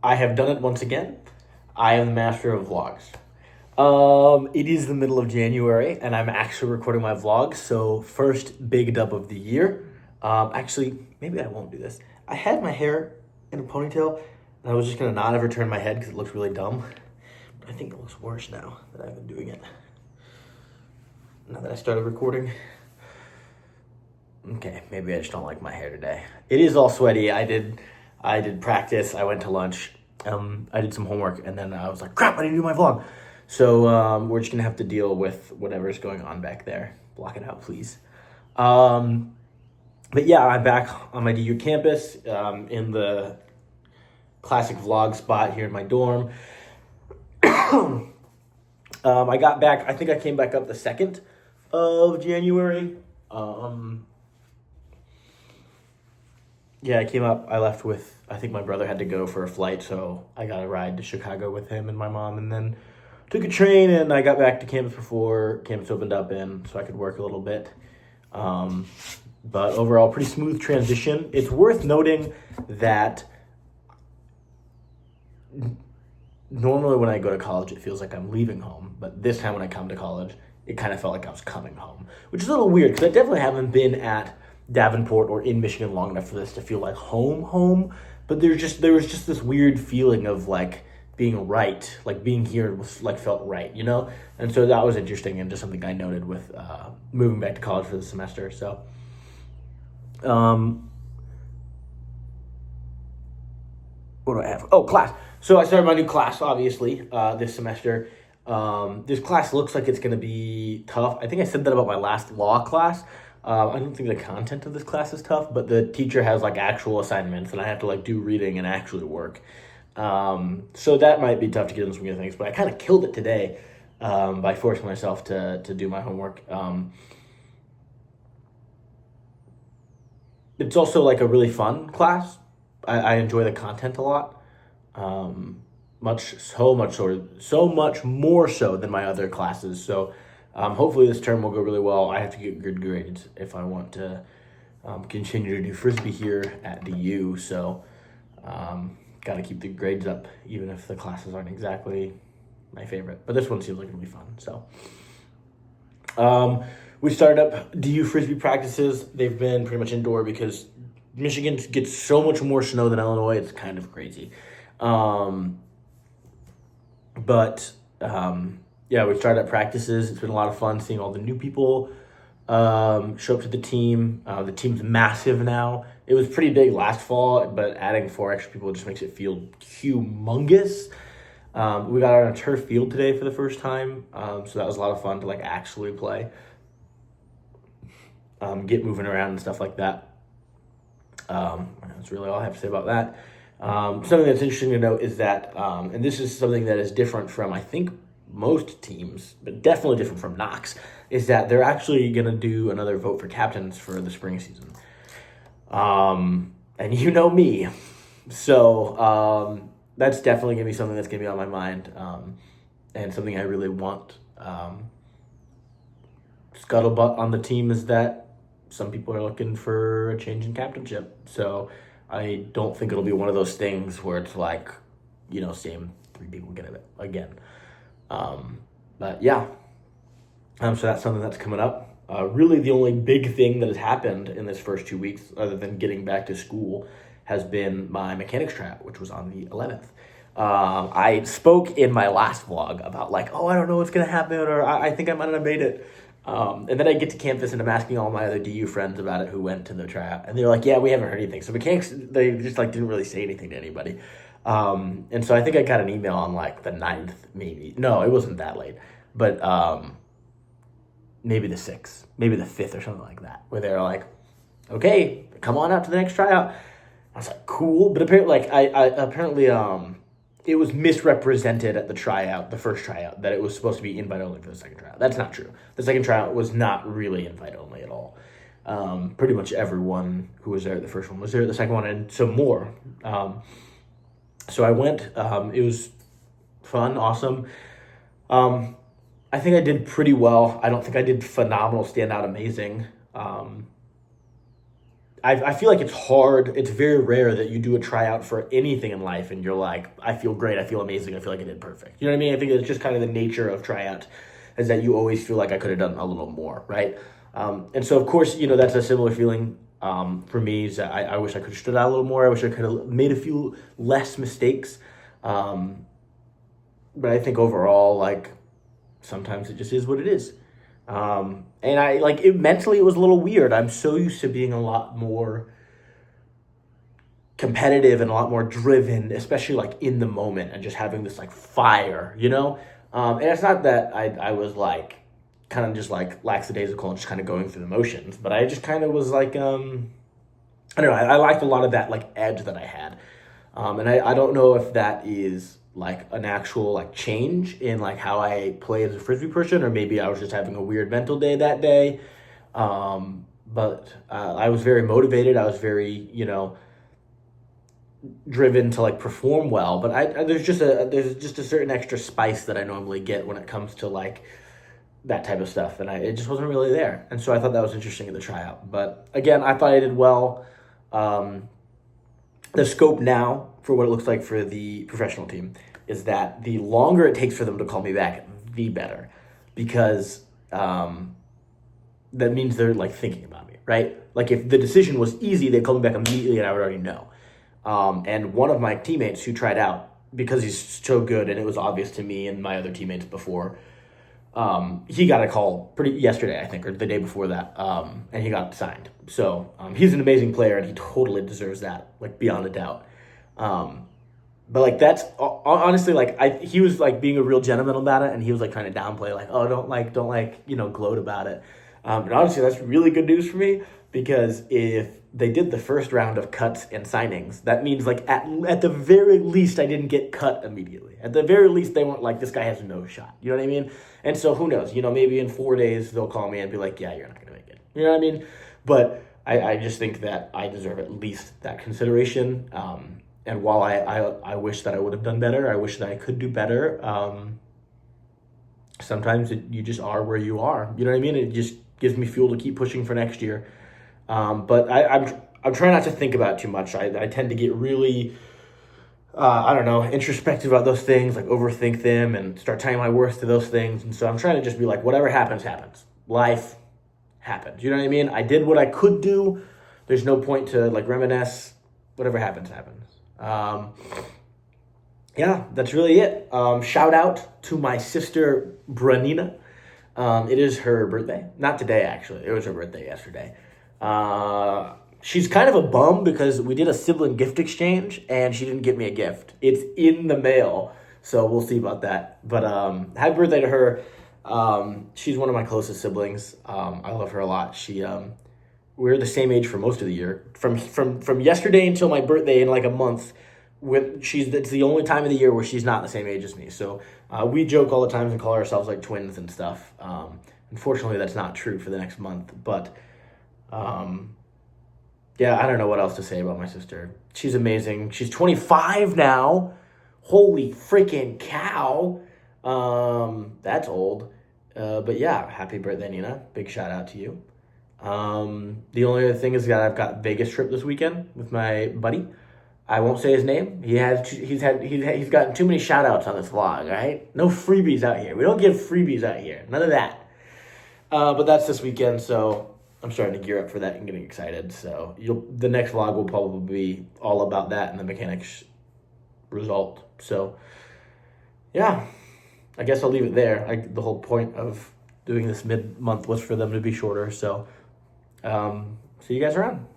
I have done it once again. I am the master of vlogs. It is the middle of January, and I'm actually recording my vlog. So first big dub of the year. Actually, maybe I won't do this. I had my hair in a ponytail, and I was just gonna not ever turn my head because it looks really dumb. But I think it looks worse now that I've been doing it. Now that I started recording. Okay, maybe I just don't like my hair today. It is all sweaty. I did practice. I went to lunch. I did some homework, and then I was like, crap, I need to do my vlog. So we're just gonna have to deal with whatever's going on back there. Block it out, please. But yeah, I'm back on my DU campus in the classic vlog spot here in my dorm. I got back, I think I came back up the 2nd of January. Yeah, I came up, I left with, I think my brother had to go for a flight, so I got a ride to Chicago with him and my mom, and then took a train, and I got back to campus before campus opened up, and so I could work a little bit. But overall, pretty smooth transition. It's worth noting that normally when I go to college, it feels like I'm leaving home, but this time when I come to college, it kind of felt like I was coming home, which is a little weird, because I definitely haven't been at Davenport or in Michigan long enough for this to feel like home, but there was just this weird feeling of like being right, like being here was like felt right, you know? And so that was interesting and just something I noted with moving back to college for the semester. So what do I have? Oh, class. So I started my new class, obviously, this semester. This class looks like it's going to be tough. I think I said that about my last law class. I don't think the content of this class is tough, but the teacher has like actual assignments, and I have to like do reading and actually work. So that might be tough to get into some of things, but I kind of killed it today by forcing myself to do my homework. It's also like a really fun class. I enjoy the content a lot. So much more so than my other classes. So hopefully this term will go really well. I have to get good grades if I want to continue to do Frisbee here at DU. So got to keep the grades up, even if the classes aren't exactly my favorite. But this one seems like it'll be fun. So we started up DU Frisbee practices. They've been pretty much indoor because Michigan gets so much more snow than Illinois. It's kind of crazy. Yeah, we started at practices. It's been a lot of fun seeing all the new people show up to the team. The team's massive now. It was pretty big last fall, but adding 4 extra people just makes it feel humongous. We got on a turf field today for the first time, so that was a lot of fun to like actually play, get moving around and stuff like that. That's really all I have to say about that. Something that's interesting to note is that, and this is something that is different from, I think, most teams, but definitely different from Knox, is that they're actually going to do another vote for captains for the spring season. And you know me. So that's definitely going to be something that's going to be on my mind, and something I really want. Scuttlebutt on the team is that some people are looking for a change in captainship. So I don't think it'll be one of those things where it's like, same 3 people get it again. But yeah, so that's something that's coming up. Really the only big thing that has happened in this first 2 weeks, other than getting back to school, has been my mechanics tryout, which was on the 11th. I spoke in my last vlog about like, I don't know what's going to happen, or I think I might not have made it. And then I get to campus and I'm asking all my other DU friends about it who went to the tryout, and they're like, yeah, we haven't heard anything. So mechanics, they just like didn't really say anything to anybody. And so I think I got an email on like the 9th, maybe. No, it wasn't that late, but maybe the 6th, maybe the 5th or something like that, where they're like, okay, come on out to the next tryout. I was like, cool. But apparently, apparently it was misrepresented at the tryout, the first tryout, that it was supposed to be invite only for the second tryout. That's not true. The second tryout was not really invite only at all. Pretty much everyone who was there at the first one was there at the second one, and some more. So I went. It was fun, awesome. I think I did pretty well. I don't think I did phenomenal, stand out, amazing. I feel like it's hard. It's very rare that you do a tryout for anything in life and you're like, I feel great, I feel amazing, I feel like I did perfect. You know what I mean? I think it's just kind of the nature of tryouts is that you always feel like I could have done a little more, right? And so, of course, that's a similar feeling for me. Is that I wish I could have stood out a little more. I wish I could have made a few less mistakes. But I think overall, like, sometimes it just is what it is. And I like it mentally, it was a little weird. I'm so used to being a lot more competitive and a lot more driven, especially like in the moment and just having this like fire. And it's not that I was like kind of just like lackadaisical and just kind of going through the motions, but I just kind of was like, I don't know, I liked a lot of that like edge that I had. And I don't know if that is like an actual like change in like how I play as a frisbee person, or maybe I was just having a weird mental day that day. But I was very motivated. I was very, driven to like perform well. But there's just a certain extra spice that I normally get when it comes to like that type of stuff, and it just wasn't really there. And so I thought that was interesting in the tryout. But again, I thought I did well. The scope now for what it looks like for the professional team is that the longer it takes for them to call me back, the better, because that means they're like thinking about me, right? Like if the decision was easy, they'd call me back immediately and I would already know. And one of my teammates who tried out, because he's so good and it was obvious to me and my other teammates before, he got a call yesterday, I think, or the day before that, and he got signed. So he's an amazing player, and he totally deserves that, like beyond a doubt. But like that's honestly like he was like being a real gentleman about it, and he was like trying to downplay, like, oh, don't gloat about it. And honestly, that's really good news for me, because if they did the first round of cuts and signings, that means like at the very least I didn't get cut immediately. At the very least, they weren't like, this guy has no shot. You know what I mean? And so who knows? Maybe in 4 days they'll call me and be like, yeah, you're not going to make it. You know what I mean? But I just think that I deserve at least that consideration. And while I wish that I would have done better, I wish that I could do better. Sometimes you just are where you are. You know what I mean? It just gives me fuel to keep pushing for next year. But I'm trying not to think about it too much. I tend to get really, introspective about those things, like overthink them and start tying my worth to those things. And so I'm trying to just be like, whatever happens, happens. Life happens. You know what I mean? I did what I could do. There's no point to like reminisce. Whatever happens, happens. Yeah, that's really it. Shout out to my sister, Branina. It is her birthday. Not today, actually. It was her birthday yesterday. She's kind of a bum because we did a sibling gift exchange and she didn't give me a gift. It's in the mail, so we'll see about that. But happy birthday to her. She's one of my closest siblings. I love her a lot. We're the same age for most of the year. From yesterday until my birthday in like a month. It's the only time of the year where she's not the same age as me. So we joke all the time and call ourselves like twins and stuff. Unfortunately, that's not true for the next month. But yeah, I don't know what else to say about my sister. She's amazing. She's 25 now. Holy freaking cow. That's old. But yeah, happy birthday, Nina. Big shout out to you. The only other thing is that I've got Vegas trip this weekend with my buddy. I won't say his name. He's gotten too many shout outs on this vlog, all right? No freebies out here. We don't give freebies out here. None of that. But that's this weekend, so I'm starting to gear up for that and getting excited. So the next vlog will probably be all about that and the mechanics result. So yeah, I guess I'll leave it there. The whole point of doing this mid-month was for them to be shorter. So see you guys around.